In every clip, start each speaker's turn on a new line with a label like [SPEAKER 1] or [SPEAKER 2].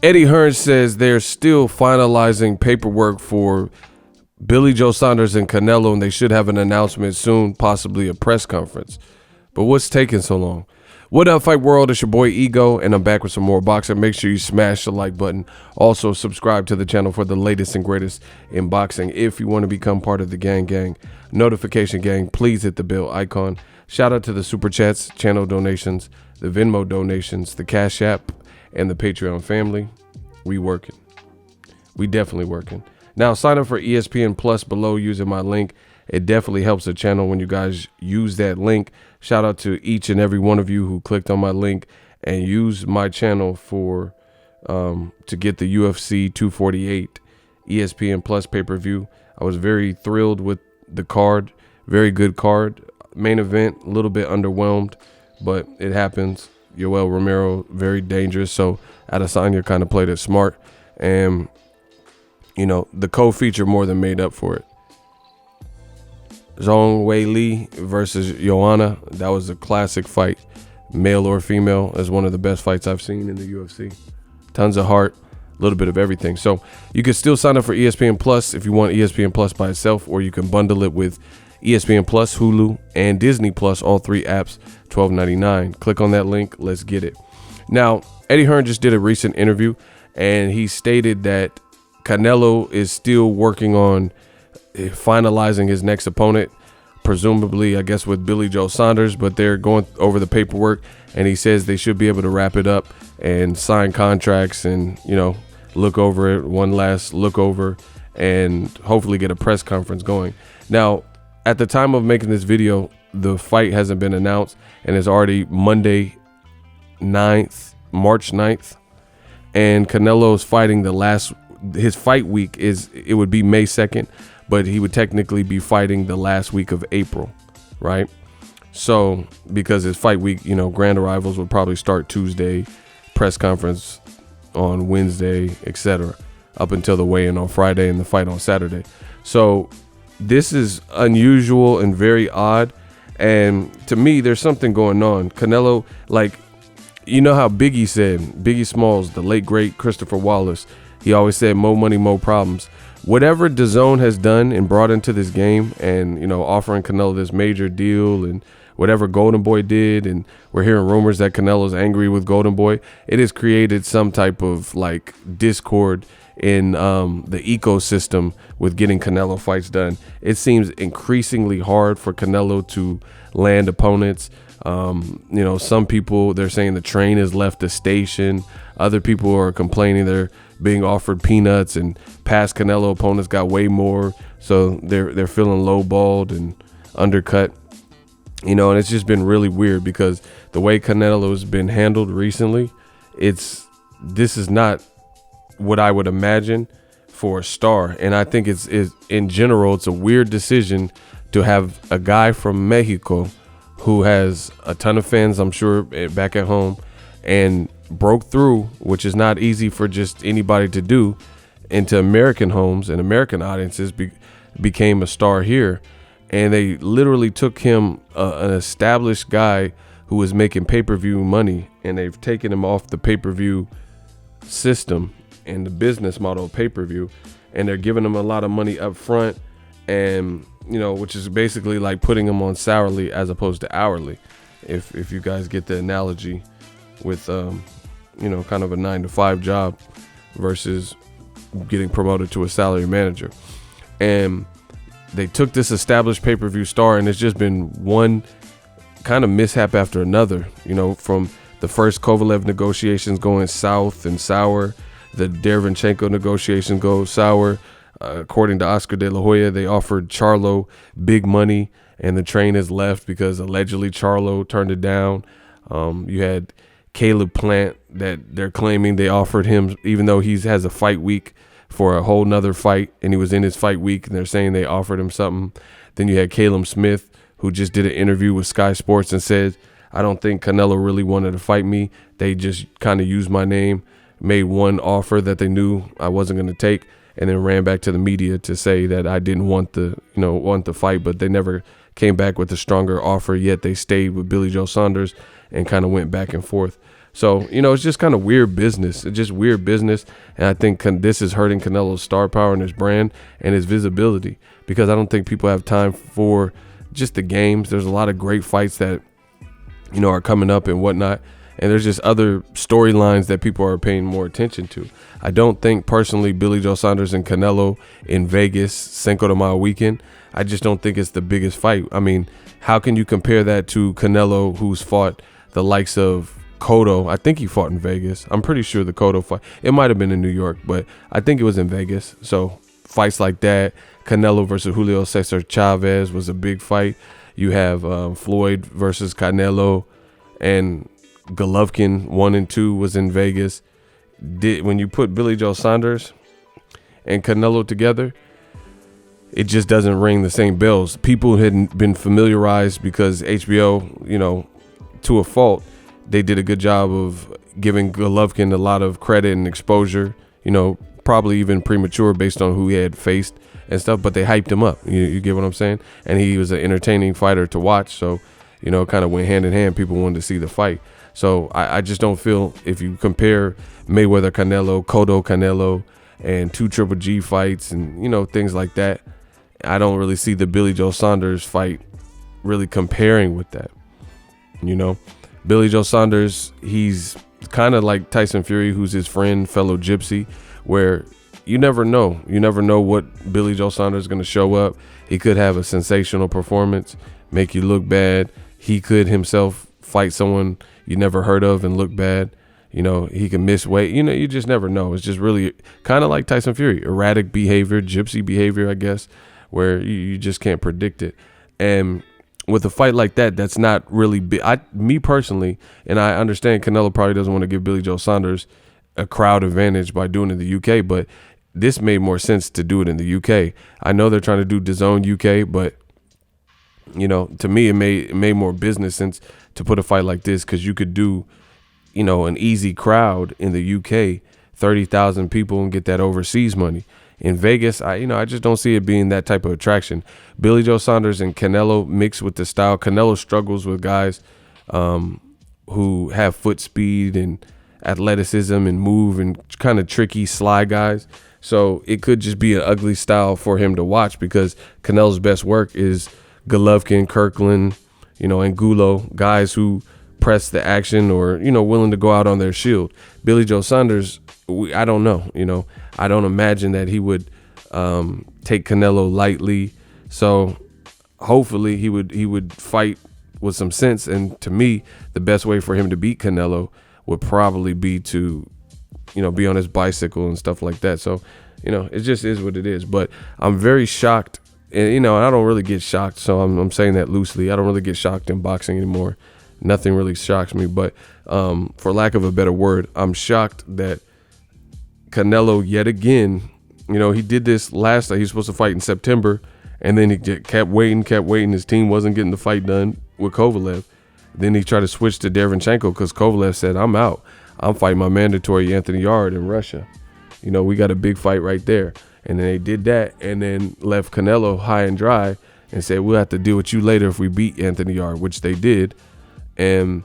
[SPEAKER 1] Eddie Hearn says they're still finalizing paperwork for Billy Joe Saunders and Canelo, and they should have an announcement soon, possibly a press conference. But what's taking so long? What up, Fight World? It's your boy Ego, and I'm back with some more boxing. Make sure you smash the like button. Also, subscribe to the channel for the latest and greatest in boxing. If you want to become part of the gang, notification gang, please hit the bell icon. Shout out to the Super Chats, channel donations, the Venmo donations, the Cash App, and the Patreon family. We working. We definitely working. Now, sign up for ESPN Plus below using my link. It definitely helps the channel when you guys use that link. Shout out to each and every one of you who clicked on my link and used my channel for to get the UFC 248 ESPN Plus pay-per-view. I was very thrilled with the card. Very good card. Main event, a little bit underwhelmed, but it happens. Yoel Romero, very dangerous. So Adesanya kind of played it smart. And, you know, the co-feature more than made up for it. Zhang Wei Li versus Joanna. That was a classic fight. Male or female, is one of the best fights I've seen in the UFC. Tons of heart, a little bit of everything. So you can still sign up for ESPN Plus if you want ESPN Plus by itself, or you can bundle it with ESPN Plus, Hulu, and Disney Plus, all three apps, $12.99. Click on that link. Let's get it. Now, Eddie Hearn just did a recent interview, and he stated that Canelo is still working on finalizing his next opponent, presumably, I guess, with Billy Joe Saunders, but they're going over the paperwork, and he says they should be able to wrap it up and sign contracts and, you know, look over it, one last look over, and hopefully get a press conference going. Now, at the time of making this video, the fight hasn't been announced, and it's already Monday, March 9th, and Canelo's fighting his fight week it would be May 2nd, but he would technically be fighting the last week of April, right? So, because his fight week, you know, grand arrivals would probably start Tuesday, press conference on Wednesday, etc., up until the weigh-in on Friday and the fight on Saturday. So, this is unusual and very odd, and to me, there's something going on. Canelo, like, you know how Biggie Smalls, the late great Christopher Wallace, he always said, "Mo money, mo problems." Whatever DAZN has done and brought into this game, and, you know, offering Canelo this major deal, and whatever Golden Boy did, and we're hearing rumors that Canelo's angry with Golden Boy, it has created some type of like discord in the ecosystem with getting Canelo fights done. It seems increasingly hard for Canelo to land opponents. You know, some people, they're saying the train has left the station. Other people are complaining they're being offered peanuts, and past Canelo opponents got way more, so they're feeling lowballed and undercut. You know, and it's just been really weird because the way Canelo's been handled recently, this is not what I would imagine for a star. And I think it's in general, it's a weird decision to have a guy from Mexico who has a ton of fans, I'm sure, back at home, and broke through, which is not easy for just anybody to do, into American homes and American audiences, became a star here. And they literally took him, an established guy who was making pay-per-view money, and they've taken him off the pay-per-view system and the business model of pay-per-view, and they're giving him a lot of money up front, and, you know, which is basically like putting him on salary as opposed to hourly, if you guys get the analogy with you know, kind of a 9-to-5 job versus getting promoted to a salary manager. And they took this established pay-per-view star, and it's just been one kind of mishap after another, you know, from the first Kovalev negotiations going south and sour, the Derevyanchenko negotiations go sour. According to Oscar De La Hoya, they offered Charlo big money, and the train has left because allegedly Charlo turned it down. You had Caleb Plant that they're claiming they offered him, even though he has a fight week, for a whole nother fight, and he was in his fight week, and they're saying they offered him something. Then you had Caleb Smith, who just did an interview with Sky Sports and said, "I don't think Canelo really wanted to fight me. They just kind of used my name, made one offer that they knew I wasn't going to take." and then ran back to the media to say that I didn't want the fight, but they never came back with a stronger offer, yet they stayed with Billy Joe Saunders and kind of went back and forth. So, it's just kind of weird business. It's just weird business. And I think this is hurting Canelo's star power and his brand and his visibility, because I don't think people have time for just the games. There's a lot of great fights that, are coming up and whatnot. And there's just other storylines that people are paying more attention to. I don't think personally Billy Joe Saunders and Canelo in Vegas, Cinco de Mayo weekend, I just don't think it's the biggest fight. I mean, how can you compare that to Canelo, who's fought the likes of Cotto? I think he fought in Vegas. I'm pretty sure the Cotto fight, it might have been in New York, but I think it was in Vegas. So fights like that, Canelo versus Julio Cesar Chavez was a big fight. You have Floyd versus Canelo, and Golovkin 1 and 2 was in Vegas. When you put Billy Joe Saunders and Canelo together, it just doesn't ring the same bells. People had been familiarized because HBO, to a fault, they did a good job of giving Golovkin a lot of credit and exposure, probably even premature based on who he had faced and stuff, but they hyped him up. You get what I'm saying? And he was an entertaining fighter to watch. So, kind of went hand in hand. People wanted to see the fight. So I just don't feel, if you compare Mayweather Canelo, Cotto Canelo, and 2 Triple G fights and, things like that, I don't really see the Billy Joe Saunders fight really comparing with that. Billy Joe Saunders, he's kind of like Tyson Fury, who's his friend, fellow gypsy, where you never know. You never know what Billy Joe Saunders is going to show up. He could have a sensational performance, make you look bad. He could himself fight someone you never heard of and look bad. He can miss weight. You just never know. It's just really kind of like Tyson Fury, erratic behavior, gypsy behavior, I guess, where you just can't predict it. And with a fight like that, that's not really big. Me personally, and I understand Canelo probably doesn't want to give Billy Joe Saunders a crowd advantage by doing it in the UK, but this made more sense to do it in the UK. I know they're trying to do DAZN UK, but to me, it made more business sense to put a fight like this, because you could do, an easy crowd in the UK, 30,000 people, and get that overseas money. In Vegas, I just don't see it being that type of attraction. Billy Joe Saunders and Canelo mixed with the style. Canelo struggles with guys who have foot speed and athleticism and move and kind of tricky, sly guys. So it could just be an ugly style for him to watch, because Canelo's best work is Golovkin, Kirkland, Angulo, guys who press the action or, willing to go out on their shield. Billy Joe Saunders, I don't know, I don't imagine that he would take Canelo lightly. So hopefully he would fight with some sense. And to me, the best way for him to beat Canelo would probably be to, be on his bicycle and stuff like that. So, it just is what it is. But I'm very shocked. And, I don't really get shocked. So I'm saying that loosely. I don't really get shocked in boxing anymore. Nothing really shocks me. But for lack of a better word, I'm shocked that Canelo yet again, he did this last night. He was supposed to fight in September, and then he just kept waiting. His team wasn't getting the fight done with Kovalev. Then he tried to switch to Derevyanchenko because Kovalev said, I'm out. I'm fighting my mandatory Anthony Yarde in Russia. We got a big fight right there. And then they did that and then left Canelo high and dry and said, we'll have to deal with you later if we beat Anthony Yarde, which they did. And,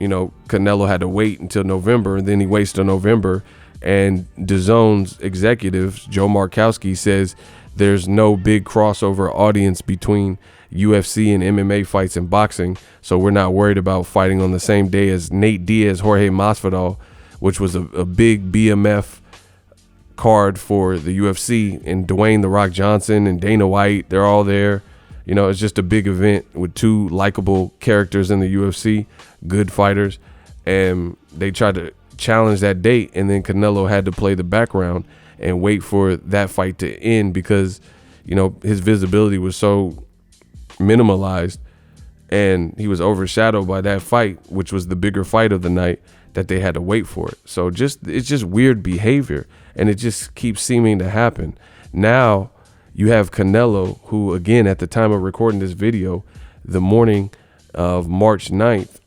[SPEAKER 1] Canelo had to wait until November, and then he waits till November. And DAZN's executive, Joe Markowski, says there's no big crossover audience between UFC and MMA fights and boxing, so we're not worried about fighting on the same day as Nate Diaz, Jorge Masvidal, which was a big BMF card for the UFC, and Dwayne "The Rock" Johnson and Dana White, they're all there. It's just a big event with 2 likable characters in the UFC, good fighters, and they tried to challenge that date, and then Canelo had to play the background and wait for that fight to end because, his visibility was so minimalized and he was overshadowed by that fight, which was the bigger fight of the night, that they had to wait for it. So it's just weird behavior, and it just keeps seeming to happen. Now you have Canelo, who, again, at the time of recording this video, the morning of March 9th,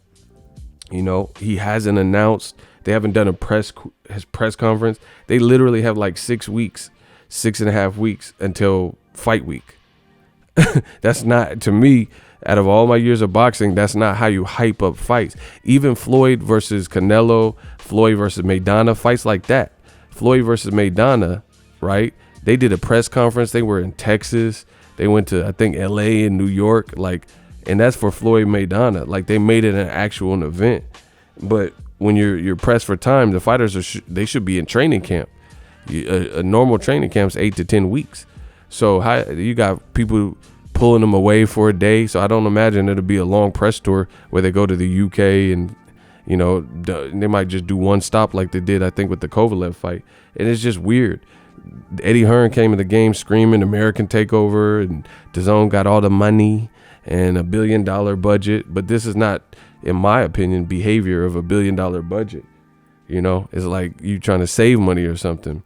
[SPEAKER 1] he hasn't announced. They haven't done his press conference. They literally have like 6 weeks 6.5 weeks until fight week. That's not, to me, out of all my years of boxing, that's not how you hype up fights. Even Floyd versus Canelo, Floyd versus Maidana, fights like that. Floyd versus Maidana, right? They did a press conference. They were in Texas. They went to, I think, LA and New York. Like, and that's for Floyd Maidana. Like, they made it an actual event. But when you're pressed for time, the fighters they should be in training camp. A normal training camp is 8 to 10 weeks. So you got people pulling them away for a day. So I don't imagine it'll be a long press tour where they go to the UK and, you know, they might just do one stop like they did, I think, with the Kovalev fight. And it's just weird. Eddie Hearn came in the game screaming American takeover, and DAZN got all the money and $1 billion budget. But this is not, in my opinion, behavior of $1 billion budget. You know, it's like you trying to save money or something.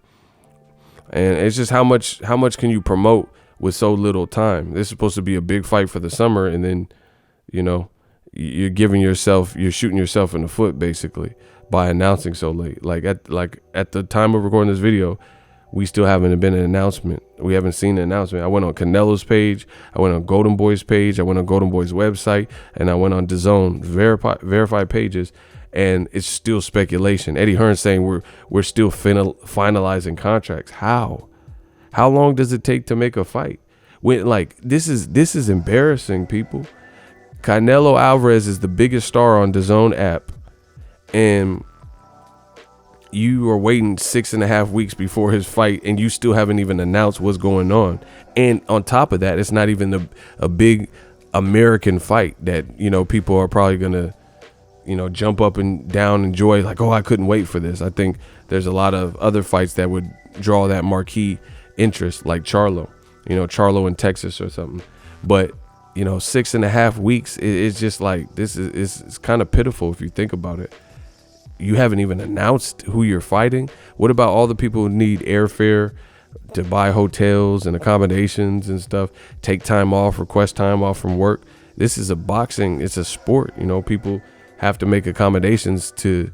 [SPEAKER 1] And it's just how much can you promote with so little time? This is supposed to be a big fight for the summer, and then, you know, you're shooting yourself in the foot basically by announcing so late. Like at the time of recording this video, we still haven't been an announcement. We haven't seen an announcement. I went on Canelo's page, I went on Golden Boy's page, I went on Golden Boy's website, and I went on DAZN verified pages, and it's still speculation. Eddie Hearn saying we're still finalizing contracts. How long does it take to make a fight? When, like, this is embarrassing, people. Canelo Alvarez is the biggest star on DAZN app, and you are waiting 6.5 weeks before his fight, and you still haven't even announced what's going on. And on top of that, it's not even a big American fight that, you know, people are probably gonna, you know, jump up and down, enjoy, like, oh, I couldn't wait for this. I think there's a lot of other fights that would draw that marquee interest, like Charlo, you know, Charlo in Texas or something. But, you know, 6.5 weeks, it's just like, it's kind of pitiful if you think about it. You haven't even announced who you're fighting. What about all the people who need airfare to buy hotels and accommodations and stuff, take time off, request time off from work? This is a boxing, it's a sport, you know, people have to make accommodations to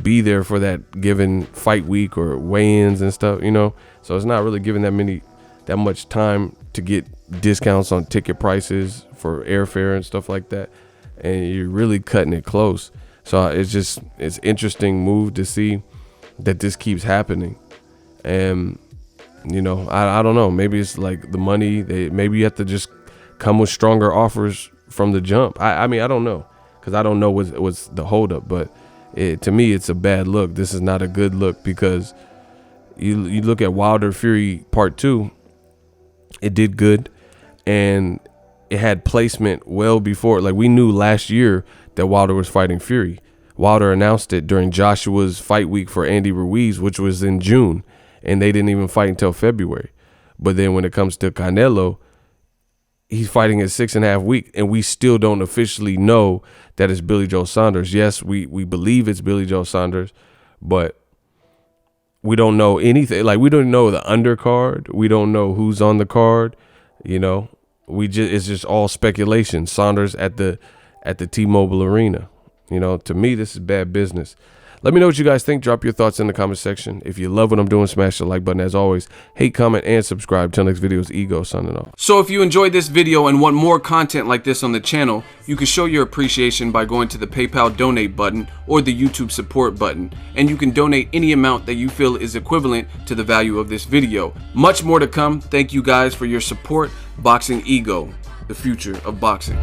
[SPEAKER 1] be there for that given fight week or weigh-ins and stuff, you know. So it's not really giving that much time to get discounts on ticket prices for airfare and stuff like that, and you're really cutting it close. So it's interesting move to see that this keeps happening. And, you know, I don't know, maybe it's like the money, maybe you have to just come with stronger offers from the jump. I mean, I don't know, because I don't know what's the holdup, but to me, it's a bad look. This is not a good look, because you look at Wilder Fury Part 2, it did good, and it had placement well before. Like, we knew last year that Wilder was fighting Fury. Wilder announced it during Joshua's fight week for Andy Ruiz, which was in June, and they didn't even fight until February. But then when it comes to Canelo, he's fighting at 6.5 weeks, and we still don't officially know that it's Billy Joe Saunders. Yes, we believe it's Billy Joe Saunders, but we don't know anything. Like, we don't know the undercard. We don't know who's on the card. You know, it's just all speculation. Saunders at the T-Mobile Arena. You know, to me, this is bad business. Let me know what you guys think. Drop your thoughts in the comment section. If you love what I'm doing, smash the like button. As always, hate, comment, and subscribe. Till next video, is Ego signing off.
[SPEAKER 2] So if you enjoyed this video and want more content like this on the channel, you can show your appreciation by going to the PayPal donate button or the YouTube support button. And you can donate any amount that you feel is equivalent to the value of this video. Much more to come. Thank you guys for your support. Boxing Ego, the future of boxing.